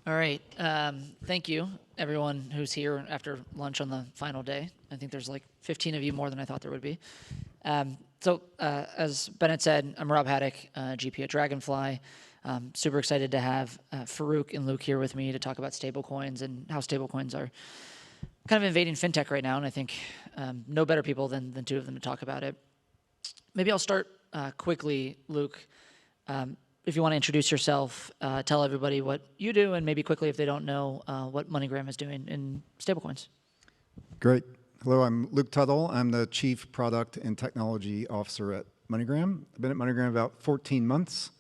All right. Thank you, everyone who's here after lunch on the final day. I think there's like 15 of you more than I thought there would be. As Bennett said, I'm Rob Hadick, GP at Dragonfly. Super excited to have Farooq and Luke here with me to talk about stablecoins and how stablecoins are kind of invading FinTech right now. And I think no better people than two of them to talk about it. Maybe I'll start quickly, Luke. If you want to introduce yourself, tell everybody what you do, and maybe quickly, if they don't know, what MoneyGram is doing in stablecoins. Great. Hello, I'm Luke Tuttle. I'm the Chief Product and Technology Officer at MoneyGram. I've been at MoneyGram about 14 months,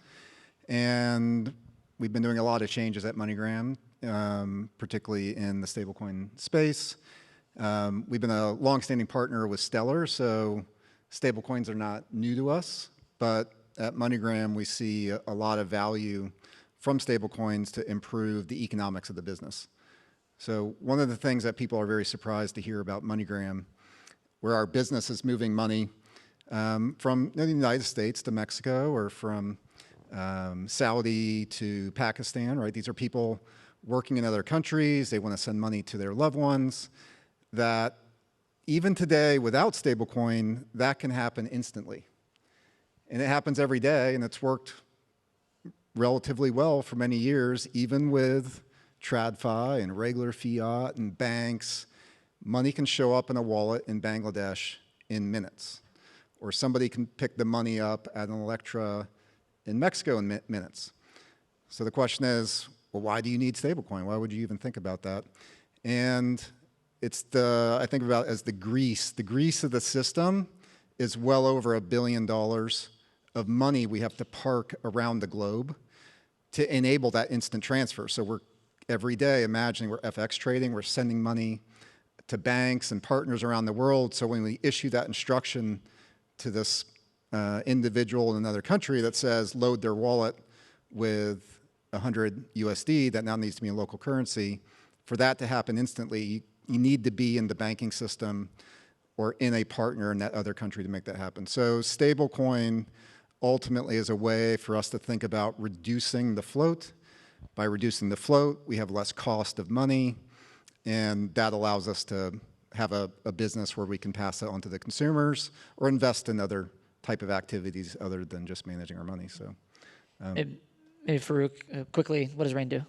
and we've been doing a lot of changes at MoneyGram, particularly in the stablecoin space. We've been a longstanding partner with Stellar, so stablecoins are not new to us, but at MoneyGram, we see a lot of value from stablecoins to improve the economics of the business. So one of the things that people are very surprised to hear about MoneyGram, where our business is moving money from the United States to Mexico, or from Saudi to Pakistan, right? These are people working in other countries. They want to send money to their loved ones. That even today, without stablecoin, that can happen instantly. And it happens every day, and it's worked relatively well for many years, even with TradFi and regular fiat and banks. Money can show up in a wallet in Bangladesh in minutes. Or somebody can pick the money up at an Electra in Mexico in minutes. So the question is, well, why do you need stablecoin? Why would you even think about that? And it's I think about it as the grease. The grease of the system is well over $1 billion of money we have to park around the globe to enable that instant transfer. So we're every day imagining we're FX trading, we're sending money to banks and partners around the world. So when we issue that instruction to this individual in another country that says load their wallet with 100 USD that now needs to be in local currency, for that to happen instantly, you need to be in the banking system or in a partner in that other country to make that happen. So stablecoin ultimately is a way for us to think about reducing the float. By reducing the float, we have less cost of money, and that allows us to have a business where we can pass that on to the consumers or invest in other type of activities other than just managing our money. So, Maybe Farooq, quickly, what does Rain do?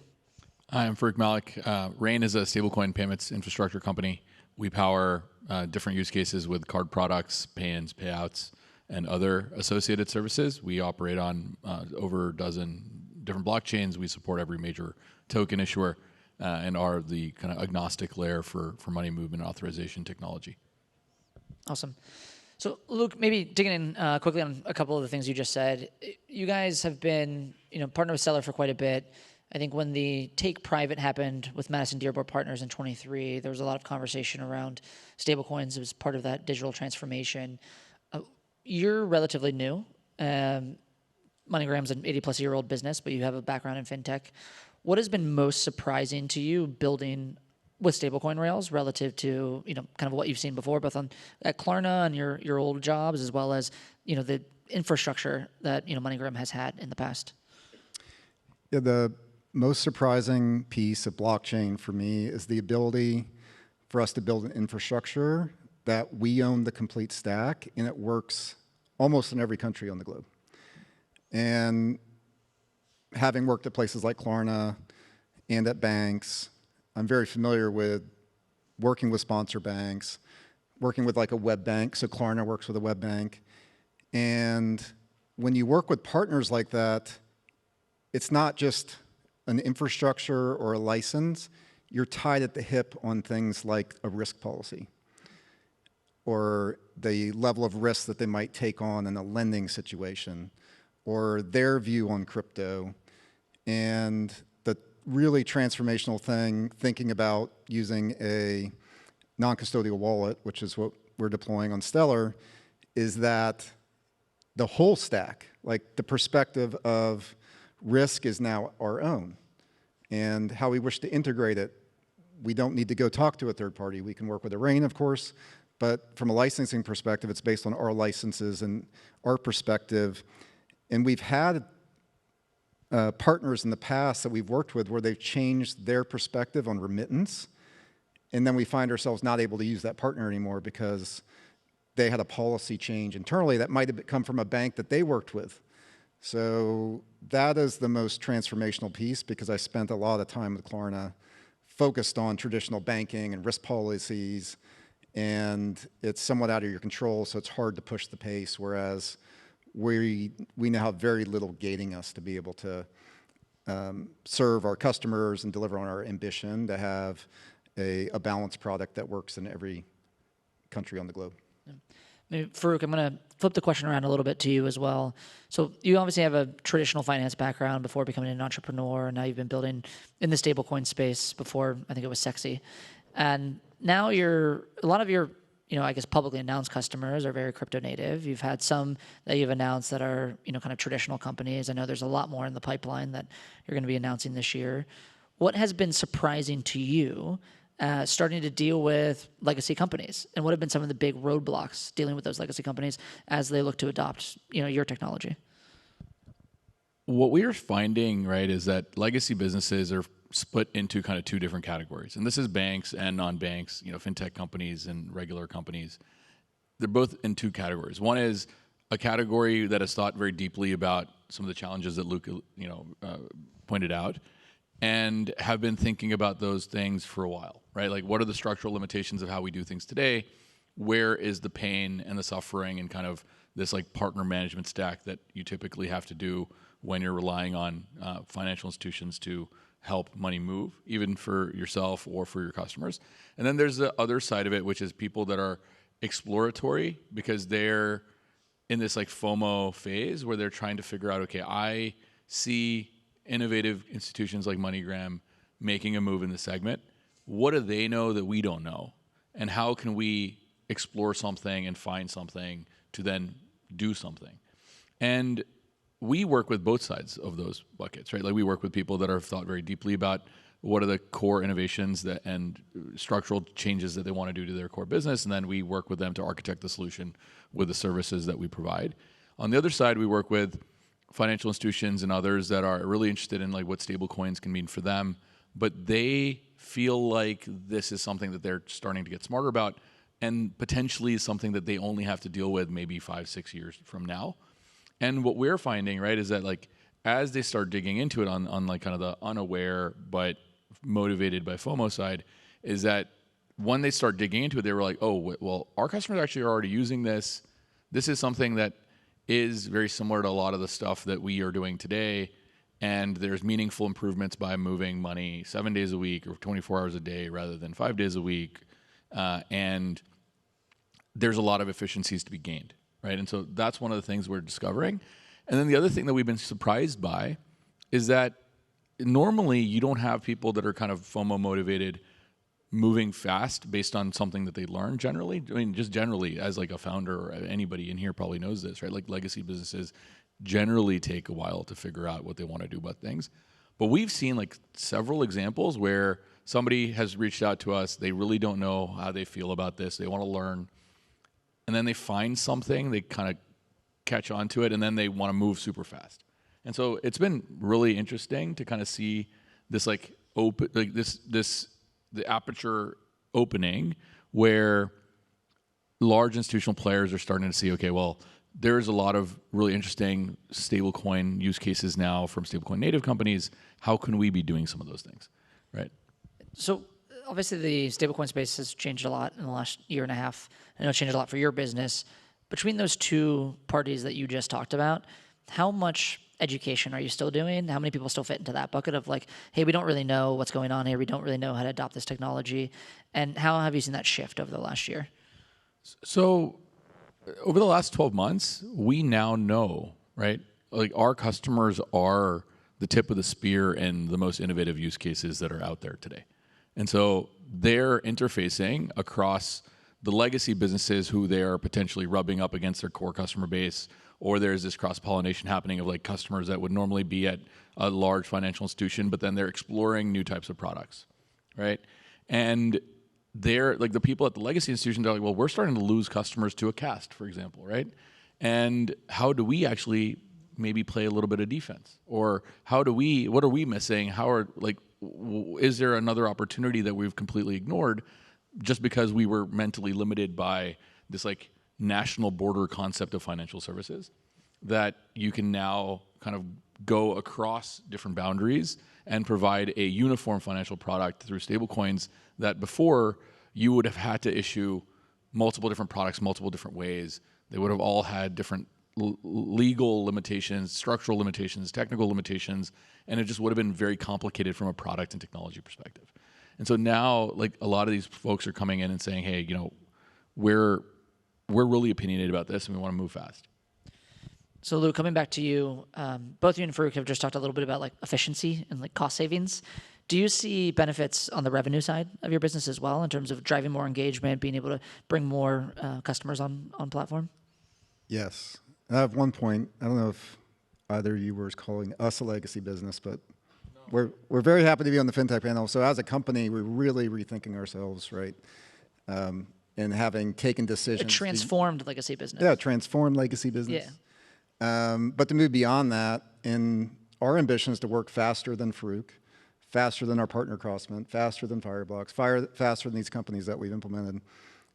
Hi, I'm Farooq Malik. Rain is a stablecoin payments infrastructure company. We power different use cases with card products, pay-ins, payouts, and other associated services. We operate on over a dozen different blockchains. We support every major token issuer and are the kind of agnostic layer for money movement and authorization technology. Awesome. So Luke, maybe digging in quickly on a couple of the things you just said. You guys have been partner with Stellar for quite a bit. I think when the take private happened with Madison Dearborn Partners in 23, there was a lot of conversation around stablecoins. It was part of that digital transformation. You're relatively new. MoneyGram's an 80-plus-year-old business, but you have a background in FinTech. What has been most surprising to you building with stablecoin rails relative to kind of what you've seen before, both at Klarna and your old jobs, as well as the infrastructure that MoneyGram has had in the past? Yeah, the most surprising piece of blockchain for me is the ability for us to build an infrastructure that we own the complete stack, and it works almost in every country on the globe. And having worked at places like Klarna and at banks, I'm very familiar with working with sponsor banks, working with like a web bank. So Klarna works with a web bank. And when you work with partners like that, it's not just an infrastructure or a license. You're tied at the hip on things like a risk policy or the level of risk that they might take on in a lending situation, or their view on crypto. And the really transformational thing, thinking about using a non-custodial wallet, which is what we're deploying on Stellar, is that the whole stack, like the perspective of risk is now our own. And how we wish to integrate it, we don't need to go talk to a third party. We can work with Rain, of course, but from a licensing perspective, it's based on our licenses and our perspective. And we've had partners in the past that we've worked with where they've changed their perspective on remittance, and then we find ourselves not able to use that partner anymore because they had a policy change internally that might have come from a bank that they worked with. So that is the most transformational piece, because I spent a lot of time with Klarna focused on traditional banking and risk policies, and it's somewhat out of your control, so it's hard to push the pace, whereas we now have very little gating us to be able to serve our customers and deliver on our ambition to have a balanced product that works in every country on the globe. Maybe, Farooq, I'm going to flip the question around a little bit to you as well. So you obviously have a traditional finance background before becoming an entrepreneur, and now you've been building in the stablecoin space before, I think it was sexy. And now a lot of your, I guess publicly announced customers are very crypto native. You've had some that you've announced that are, kind of traditional companies. I know there's a lot more in the pipeline that you're going to be announcing this year. What has been surprising to you starting to deal with legacy companies, and what have been some of the big roadblocks dealing with those legacy companies as they look to adopt, your technology? What we are finding, right, is that legacy businesses are split into kind of two different categories, and this is banks and non-banks, FinTech companies and regular companies. They're both in two categories. One is a category that has thought very deeply about some of the challenges that Luke, pointed out, and have been thinking about those things for a while, right? Like, what are the structural limitations of how we do things today? Where is the pain and the suffering and kind of this like partner management stack that you typically have to do when you're relying on financial institutions to help money move, even for yourself or for your customers? And then there's the other side of it, which is people that are exploratory because they're in this like FOMO phase where they're trying to figure out, okay, I see innovative institutions like MoneyGram making a move in the segment. What do they know that we don't know? And how can we explore something and find something to then do something? And we work with both sides of those buckets, right? Like, we work with people that have thought very deeply about what are the core innovations and structural changes that they want to do to their core business, and then we work with them to architect the solution with the services that we provide. On the other side, we work with financial institutions and others that are really interested in like what stablecoins can mean for them, but they feel like this is something that they're starting to get smarter about, and potentially something that they only have to deal with maybe 5-6 years from now. And what we're finding, right, is that like as they start digging into it on like kind of the unaware but motivated by FOMO side, is that when they start digging into it, they were like, oh, well, our customers actually are already using this. This is something that is very similar to a lot of the stuff that we are doing today, and there's meaningful improvements by moving money 7 days a week or 24 hours a day rather than 5 days a week, and there's a lot of efficiencies to be gained, right? And so that's one of the things we're discovering. And then the other thing that we've been surprised by is that normally you don't have people that are kind of FOMO motivated moving fast based on something that they learn generally. I mean, just generally, as like a founder or anybody in here probably knows this, right? Like, legacy businesses generally take a while to figure out what they want to do about things. But we've seen like several examples where somebody has reached out to us, they really don't know how they feel about this, they want to learn, and then they find something, they kind of catch on to it, and then they want to move super fast. And so it's been really interesting to kind of see this like open, like the aperture opening where large institutional players are starting to see, okay, well, there's a lot of really interesting stablecoin use cases now from stablecoin native companies. How can we be doing some of those things, right? So obviously the stablecoin space has changed a lot in the last year and a half. I know it's changed a lot for your business. Between those two parties that you just talked about, how much education are you still doing? How many people still fit into that bucket of like, hey, we don't really know what's going on here. We don't really know how to adopt this technology. And how have you seen that shift over the last year? So over the last 12 months, we now know, right? Like, our customers are the tip of the spear in the most innovative use cases that are out there today. And so they're interfacing across the legacy businesses who they are potentially rubbing up against their core customer base, or there's this cross-pollination happening of like customers that would normally be at a large financial institution, but then they're exploring new types of products, right? And they're like, the people at the legacy institutions are like, well, we're starting to lose customers to a cast, for example, right? And how do we actually maybe play a little bit of defense? Or what are we missing? Is there another opportunity that we've completely ignored just because we were mentally limited by this like national border concept of financial services, that you can now kind of go across different boundaries and provide a uniform financial product through stablecoins that before you would have had to issue multiple different products, multiple different ways. They would have all had different legal limitations, structural limitations, technical limitations, and it just would have been very complicated from a product and technology perspective. And so now, like, a lot of these folks are coming in and saying, hey, we're really opinionated about this and we want to move fast. So Luke, coming back to you, both you and Farooq have just talked a little bit about like efficiency and like cost savings. Do you see benefits on the revenue side of your business as well in terms of driving more engagement, being able to bring more customers on platform? Yes. I have one point. I don't know if either of you were calling us a legacy business, but we're very happy to be on the FinTech panel. So as a company, we're really rethinking ourselves, right? And having taken decisions. A transformed legacy business. Yeah, transformed legacy business. Yeah. But to move beyond that, and our ambition is to work faster than Farooq, faster than our partner Crossman, faster than Fireblocks, faster than these companies that we've implemented,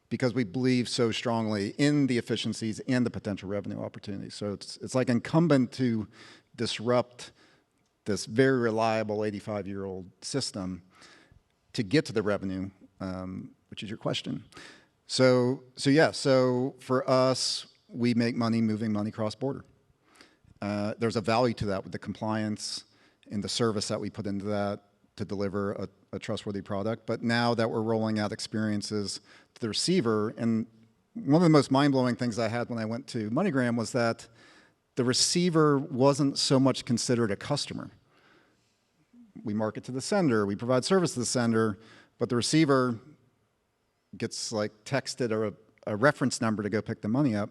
because we believe so strongly in the efficiencies and the potential revenue opportunities. So it's like incumbent to disrupt this very reliable 85-year-old system to get to the revenue, which is your question. So for us, we make money moving money cross-border. There's a value to that with the compliance and the service that we put into that to deliver a trustworthy product. But now that we're rolling out experiences to the receiver, and one of the most mind-blowing things I had when I went to MoneyGram was that the receiver wasn't so much considered a customer. We market to the sender, we provide service to the sender, but the receiver gets like texted a reference number to go pick the money up.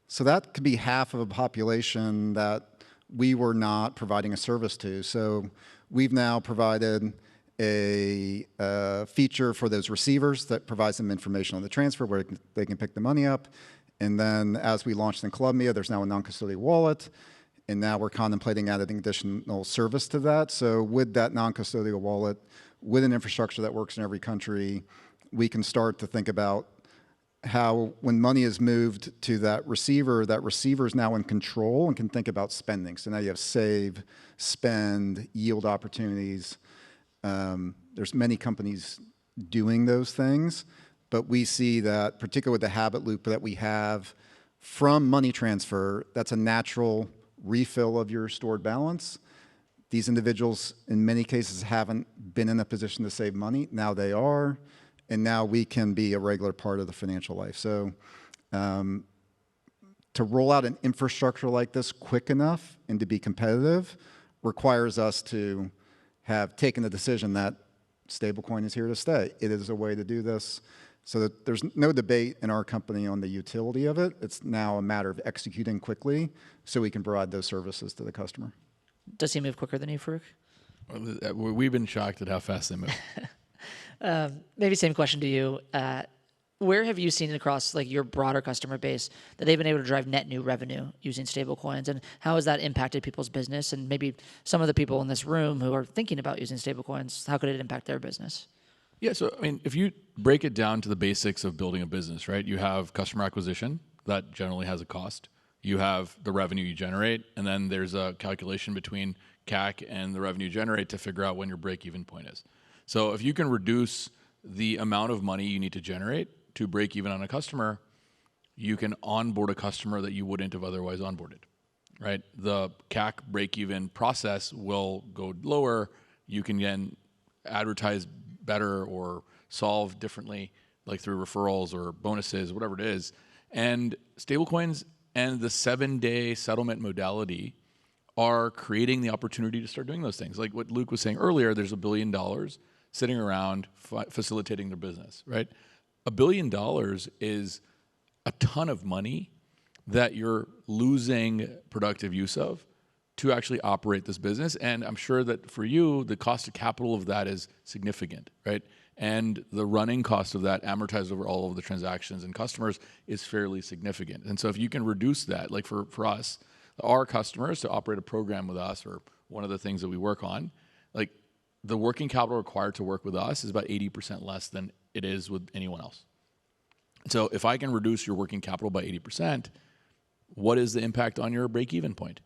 So that could be half of a population that we were not providing a service to. So we've now provided a feature for those receivers that provides them information on the transfer where they can pick the money up. And then as we launched in Colombia, there's now a non-custodial wallet. And now we're contemplating adding additional service to that. So with that non-custodial wallet, with an infrastructure that works in every country, we can start to think about how when money is moved to that receiver is now in control and can think about spending. So now you have save, spend, yield opportunities. There's many companies doing those things, but we see that, particularly with the habit loop that we have from money transfer, that's a natural refill of your stored balance. These individuals, in many cases, haven't been in a position to save money. Now they are. And now we can be a regular part of the financial life. So to roll out an infrastructure like this quick enough and to be competitive requires us to have taken the decision that stablecoin is here to stay. It is a way to do this. So that there's no debate in our company on the utility of it. It's now a matter of executing quickly so we can provide those services to the customer. Does he move quicker than you, Farooq? We've been shocked at how fast they move. Maybe same question to you. Where have you seen across like your broader customer base that they've been able to drive net new revenue using stablecoins, and how has that impacted people's business? And maybe some of the people in this room who are thinking about using stablecoins, how could it impact their business? Yeah, so I mean, if you break it down to the basics of building a business, right? You have customer acquisition that generally has a cost. You have the revenue you generate, and then there's a calculation between CAC and the revenue you generate to figure out when your break-even point is. So if you can reduce the amount of money you need to generate to break even on a customer, you can onboard a customer that you wouldn't have otherwise onboarded, right? The CAC break-even process will go lower. You can then advertise better or solve differently, like through referrals or bonuses, whatever it is. And stablecoins and the 7-day settlement modality are creating the opportunity to start doing those things. Like what Luke was saying earlier, there's $1 billion sitting around facilitating their business, right? $1 billion is a ton of money that you're losing productive use of to actually operate this business. And I'm sure that for you, the cost of capital of that is significant, right? And the running cost of that amortized over all of the transactions and customers is fairly significant. And so if you can reduce that, like for us, our customers to operate a program with us, or one of the things that we work on, like the working capital required to work with us is about 80% less than it is with anyone else. So if I can reduce your working capital by 80%, what is the impact on your break-even point,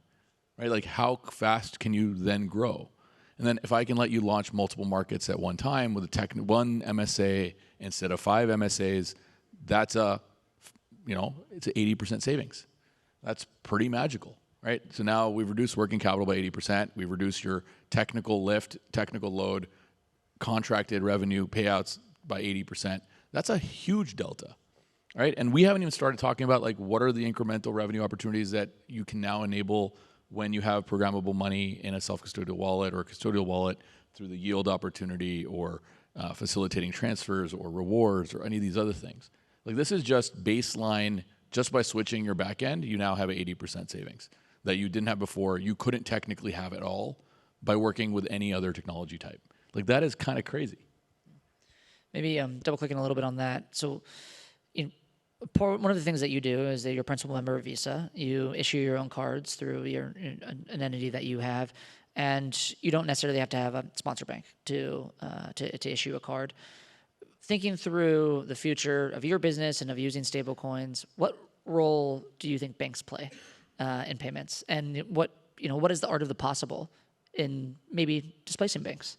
right? Like how fast can you then grow? And then if I can let you launch multiple markets at one time with one MSA instead of 5 MSAs, that's it's an 80% savings. That's pretty magical, right? So now we've reduced working capital by 80%. We've reduced your technical lift, technical load, contracted revenue payouts by 80%. That's a huge delta, right? And we haven't even started talking about like what are the incremental revenue opportunities that you can now enable when you have programmable money in a self-custodial wallet or a custodial wallet through the yield opportunity or facilitating transfers or rewards or any of these other things. Like this is just baseline. Just by switching your back end, you now have an 80% savings that you didn't have before. You couldn't technically have at all by working with any other technology type. Like that is kind of crazy. Maybe double clicking a little bit on that. So one of the things that you do is that you're a principal member of Visa. You issue your own cards through an entity that you have, and you don't necessarily have to have a sponsor bank to issue a card. Thinking through the future of your business and of using stablecoins, what role do you think banks play in payments, and what is the art of the possible in maybe displacing banks?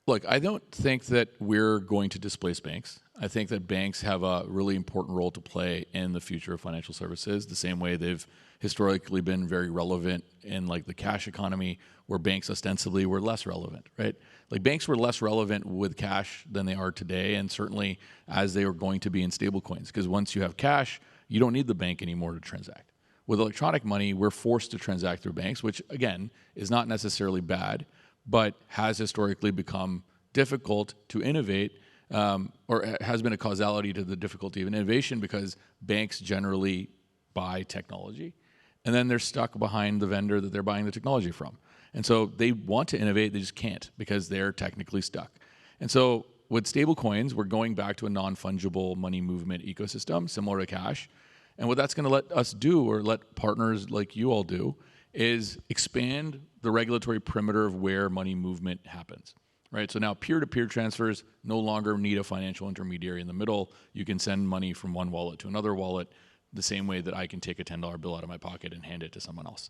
Look, I don't think that we're going to displace banks. I think that banks have a really important role to play in the future of financial services, the same way they've historically been very relevant in like the cash economy, where banks ostensibly were less relevant, right? Like banks were less relevant with cash than they are today, and certainly as they are going to be in stablecoins, because once you have cash, you don't need the bank anymore to transact. With electronic money, we're forced to transact through banks, which again is not necessarily bad, but has historically become difficult to innovate, or has been a causality to the difficulty of innovation, because banks generally buy technology and then they're stuck behind the vendor that they're buying the technology from. And so they want to innovate, they just can't because they're technically stuck. And so with stablecoins, we're going back to a non-fungible money movement ecosystem similar to cash. And what that's going to let us do, or let partners like you all do, is expand the regulatory perimeter of where money movement happens, right? So now peer-to-peer transfers no longer need a financial intermediary in the middle. You can send money from one wallet to another wallet the same way that I can take a $10 bill out of my pocket and hand it to someone else.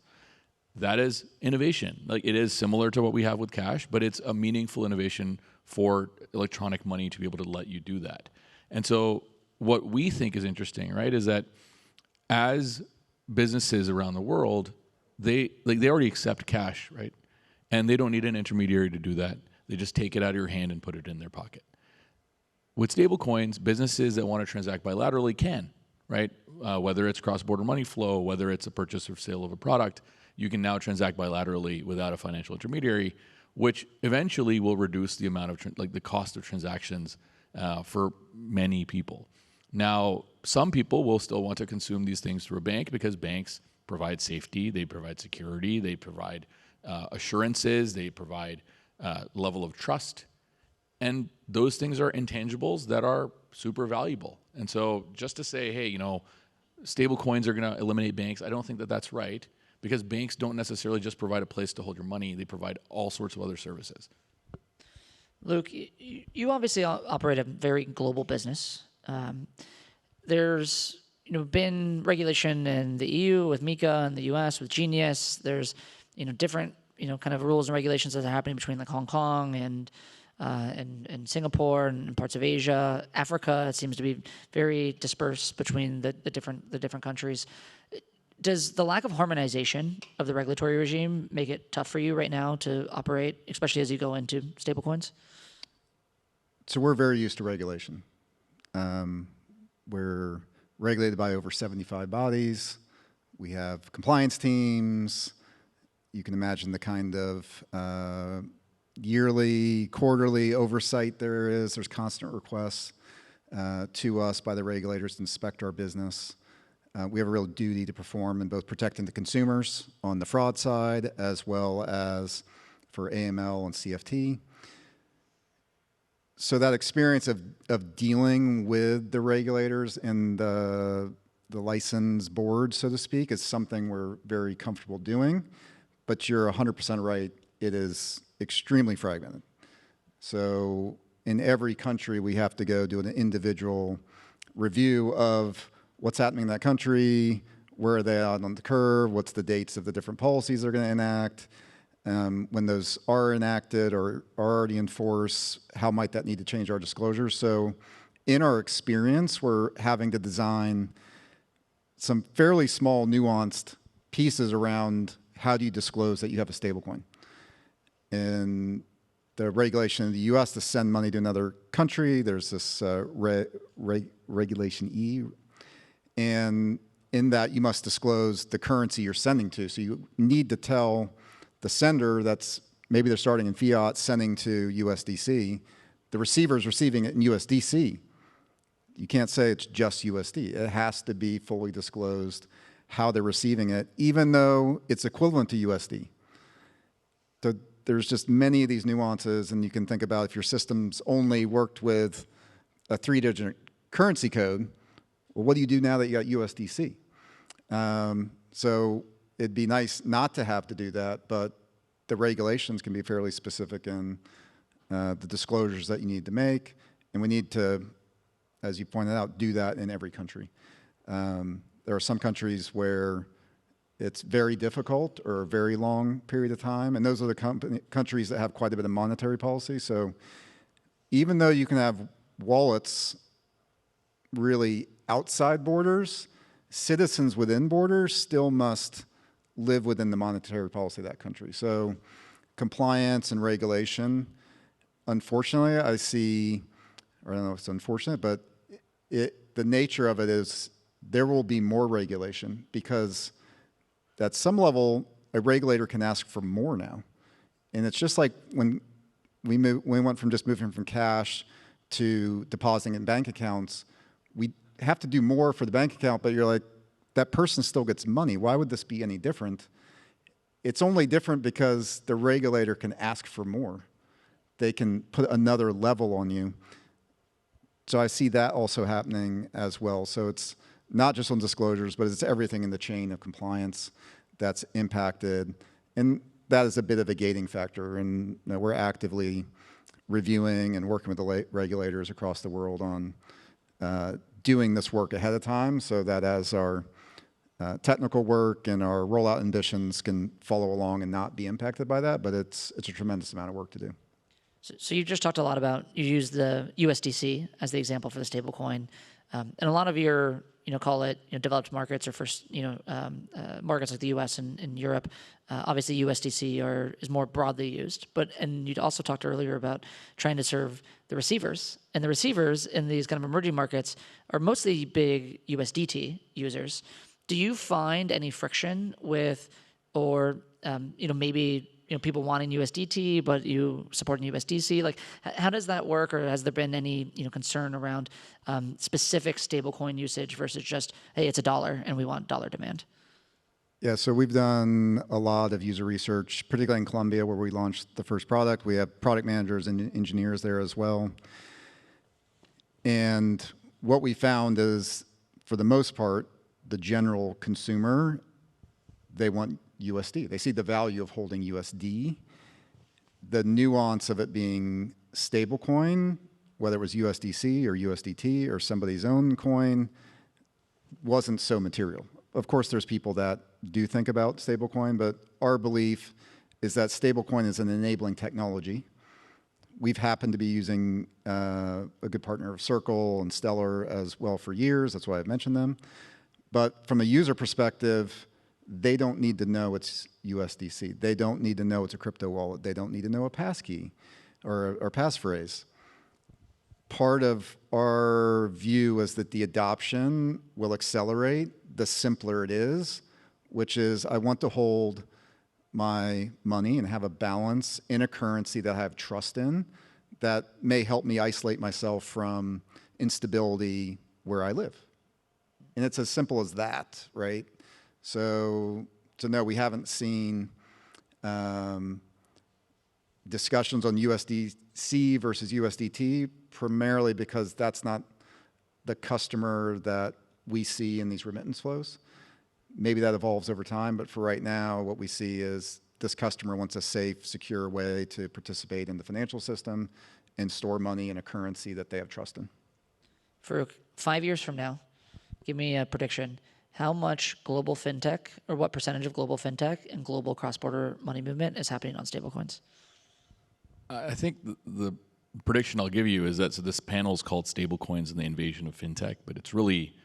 That is innovation. Like it is similar to what we have with cash, but it's a meaningful innovation for electronic money to be able to let you do that. And so what we think is interesting, right, is that as businesses around the world, they already accept cash, right? And they don't need an intermediary to do that. They just take it out of your hand and put it in their pocket. With stablecoins, businesses that want to transact bilaterally can, right? Whether it's cross-border money flow, whether it's a purchase or sale of a product, you can now transact bilaterally without a financial intermediary, which eventually will reduce the amount of the cost of transactions for many people. Now, some people will still want to consume these things through a bank because banks provide safety, they provide security, they provide assurances, they provide level of trust. And those things are intangibles that are super valuable. And so just to say, hey, stable coins are going to eliminate banks, I don't think that that's right, because banks don't necessarily just provide a place to hold your money. They provide all sorts of other services. Luke, you obviously operate a very global business. There's been regulation in the EU with MiCA, and the US with Genius. There's different kind of rules and regulations that are happening between like Hong Kong and Singapore and parts of Asia. Africa, it seems to be very dispersed between the different countries. Does the lack of harmonization of the regulatory regime make it tough for you right now to operate, especially as you go into stablecoins? So we're very used to regulation. We're regulated by over 75 bodies. We have compliance teams. You can imagine the kind of yearly, quarterly oversight there is. There's constant requests to us by the regulators to inspect our business. We have a real duty to perform in both protecting the consumers on the fraud side as well as for AML and CFT. So that experience of dealing with the regulators in the the license board, so to speak, is something we're very comfortable doing. But you're 100% right. It is extremely fragmented. So in every country, we have to go do an individual review of what's happening in that country, where are they out on the curve, what's the dates of the different policies they're going to enact, when those are enacted or are already in force, how might that need to change our disclosures? So in our experience, we're having to design some fairly small, nuanced pieces around how do you disclose that you have a stablecoin. And the regulation in the US to send money to another country, there's this regulation E, and in that you must disclose the currency you're sending to. So you need to tell the sender that's, maybe they're starting in fiat, sending to USDC, the receiver's receiving it in USDC. You can't say it's just USD. It has to be fully disclosed how they're receiving it, even though it's equivalent to USD. So there's just many of these nuances, and you can think about if your systems only worked with a 3-digit currency code, well, what do you do now that you got USDC? So it'd be nice not to have to do that, but the regulations can be fairly specific in the disclosures that you need to make, and we need to, as you pointed out, do that in every country. There are some countries where it's very difficult or a very long period of time, and those are the countries that have quite a bit of monetary policy. So even though you can have wallets really outside borders, citizens within borders still must live within the monetary policy of that country. So compliance and regulation, unfortunately, I see, or I don't know if it's unfortunate, but the nature of it is there will be more regulation because at some level, a regulator can ask for more now. And it's just like when we went from just moving from cash to depositing in bank accounts, we have to do more for the bank account, but you're like, that person still gets money. Why would this be any different? It's only different because the regulator can ask for more. They can put another level on you. So I see that also happening as well. So it's not just on disclosures, but it's everything in the chain of compliance that's impacted. And that is a bit of a gating factor. And we're actively reviewing and working with the regulators across the world on doing this work ahead of time so that as our technical work and our rollout ambitions can follow along and not be impacted by that, but it's a tremendous amount of work to do. So you just talked a lot about, you used the USDC as the example for the stablecoin. And a lot of your, call it developed markets or first, markets like the US and Europe, obviously USDC is more broadly used. And you'd also talked earlier about trying to serve the receivers. And the receivers in these kind of emerging markets are mostly big USDT users. Do you find any friction with, or maybe people wanting USDT, but you supporting USDC? Like, how does that work, or has there been any concern around specific stablecoin usage versus just, hey, it's $1 and we want dollar demand? Yeah, so we've done a lot of user research, particularly in Colombia, where we launched the first product. We have product managers and engineers there as well. And what we found is, for the most part, the general consumer, they want USD. They see the value of holding USD. The nuance of it being stablecoin, whether it was USDC or USDT or somebody's own coin, wasn't so material. Of course, there's people that do think about stablecoin, but our belief is that stablecoin is an enabling technology. We've happened to be using a good partner of Circle and Stellar as well for years. That's why I've mentioned them. But from a user perspective, they don't need to know it's USDC. They don't need to know it's a crypto wallet. They don't need to know a passkey or passphrase. Part of our view is that the adoption will accelerate the simpler it is, which is I want to hold my money and have a balance in a currency that I have trust in that may help me isolate myself from instability where I live. And it's as simple as that, right? So no, we haven't seen discussions on USDC versus USDT, primarily because that's not the customer that we see in these remittance flows. Maybe that evolves over time, but for right now, what we see is this customer wants a safe, secure way to participate in the financial system and store money in a currency that they have trust in. Farooq, 5 years from now, give me a prediction. How much global fintech, or what percentage of global fintech and global cross-border money movement is happening on stablecoins? I think the prediction I'll give you is that, so this panel is called Stablecoins and the Invasion of FinTech, but it's really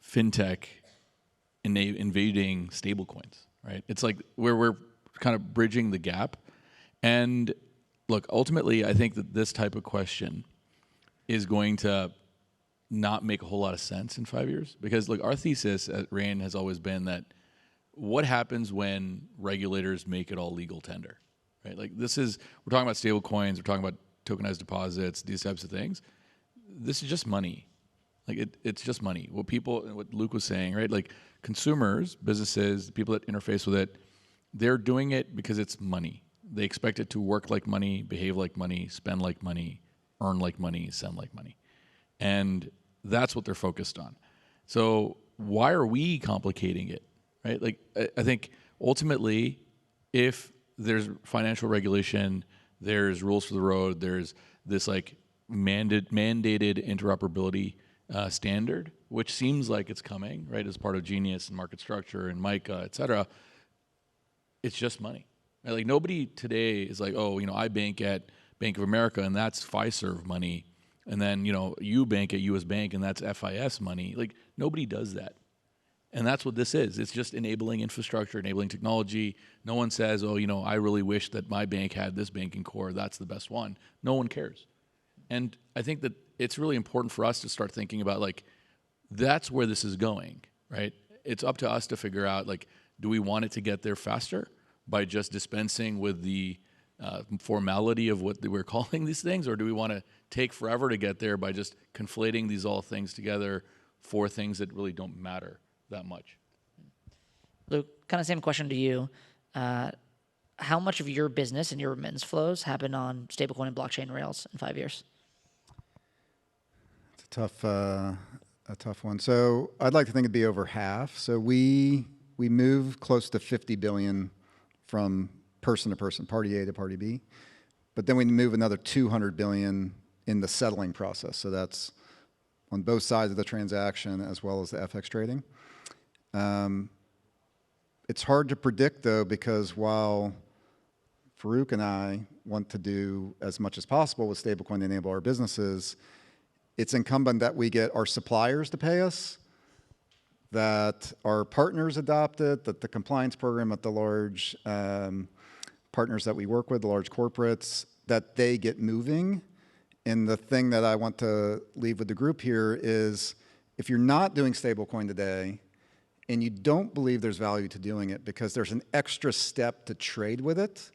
FinTech invading stablecoins, right? It's like where we're kind of bridging the gap. And look, ultimately, I think that this type of question is going to not make a whole lot of sense in 5 years. Because look, our thesis at RAIN has always been that what happens when regulators make it all legal tender, right? Like we're talking about stable coins, we're talking about tokenized deposits, these types of things. This is just money. Like it's just money. What Luke was saying, right? Like consumers, businesses, people that interface with it, they're doing it because it's money. They expect it to work like money, behave like money, spend like money, earn like money, send like money. And that's what they're focused on. So why are we complicating it, right? Like I think ultimately, if there's financial regulation, there's rules for the road, there's this like mandated interoperability standard, which seems like it's coming, right, as part of Genius and market structure and MICA, et cetera. It's just money. Right? Like nobody today is like, oh, I bank at Bank of America and that's Fiserv money. And then, you bank at US Bank and that's FIS money. Like nobody does that. And that's what this is. It's just enabling infrastructure, enabling technology. No one says, oh, I really wish that my bank had this banking core. That's the best one. No one cares. And I think that it's really important for us to start thinking about like, that's where this is going, right? It's up to us to figure out like, do we want it to get there faster by just dispensing with the formality of what we're calling these things, or do we want to take forever to get there by just conflating these all things together for things that really don't matter that much? Luke, kind of same question to you. How much of your business and your remittance flows happen on stablecoin and blockchain rails in 5 years? It's a tough one. So I'd like to think it'd be over half. So we move close to 50 billion from person to person, party A to party B. But then we move another 200 billion in the settling process. So that's on both sides of the transaction as well as the FX trading. It's hard to predict though, because while Farooq and I want to do as much as possible with stablecoin to enable our businesses, it's incumbent that we get our suppliers to pay us, that our partners adopt it, that the compliance program at the large partners that we work with, the large corporates, that they get moving. And the thing that I want to leave with the group here is, if you're not doing stablecoin today and you don't believe there's value to doing it because there's an extra step to trade with it,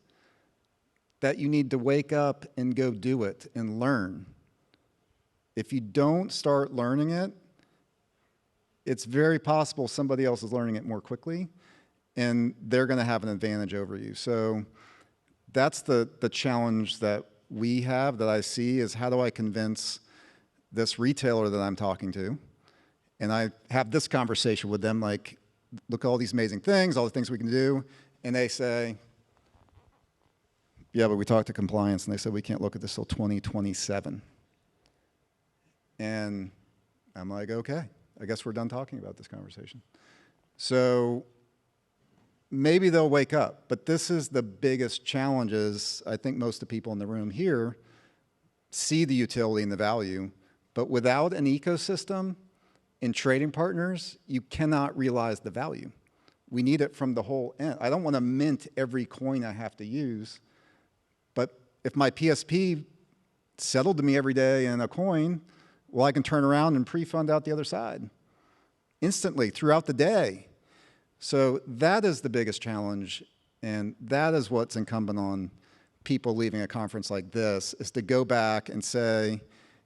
that you need to wake up and go do it and learn. If you don't start learning it, it's very possible somebody else is learning it more quickly and they're going to have an advantage over you. So that's the challenge that we have, that I see, is how do I convince this retailer that I'm talking to, and I have this conversation with them, like, look at all these amazing things, all the things we can do, and they say, yeah, but we talked to compliance and they said we can't look at this till 2027. And I'm like, okay, I guess we're done talking about this conversation. So maybe they'll wake up, but this is the biggest challenge. Is I think most of the people in the room here see the utility and the value, but without an ecosystem and trading partners, you cannot realize the value. We need it from the whole end. I don't want to mint every coin I have to use, but if my PSP settled to me every day in a coin, well, I can turn around and pre-fund out the other side instantly throughout the day. So that is the biggest challenge, and that is what's incumbent on people leaving a conference like this, is to go back and say,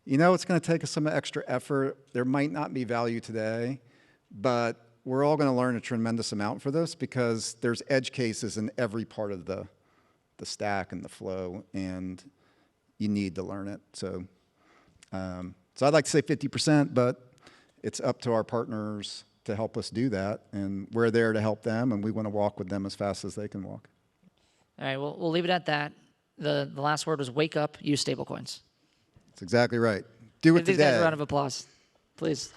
it's going to take us some extra effort. There might not be value today, but we're all going to learn a tremendous amount for this, because there's edge cases in every part of the stack and the flow, and you need to learn it. So, so I'd like to say 50%, but it's up to our partners to help us do that. And we're there to help them, and we want to walk with them as fast as they can walk. All right, well, we'll leave it at that. The last word was wake up, use stablecoins. That's exactly right. Do it Give these guys a today. round of applause, please.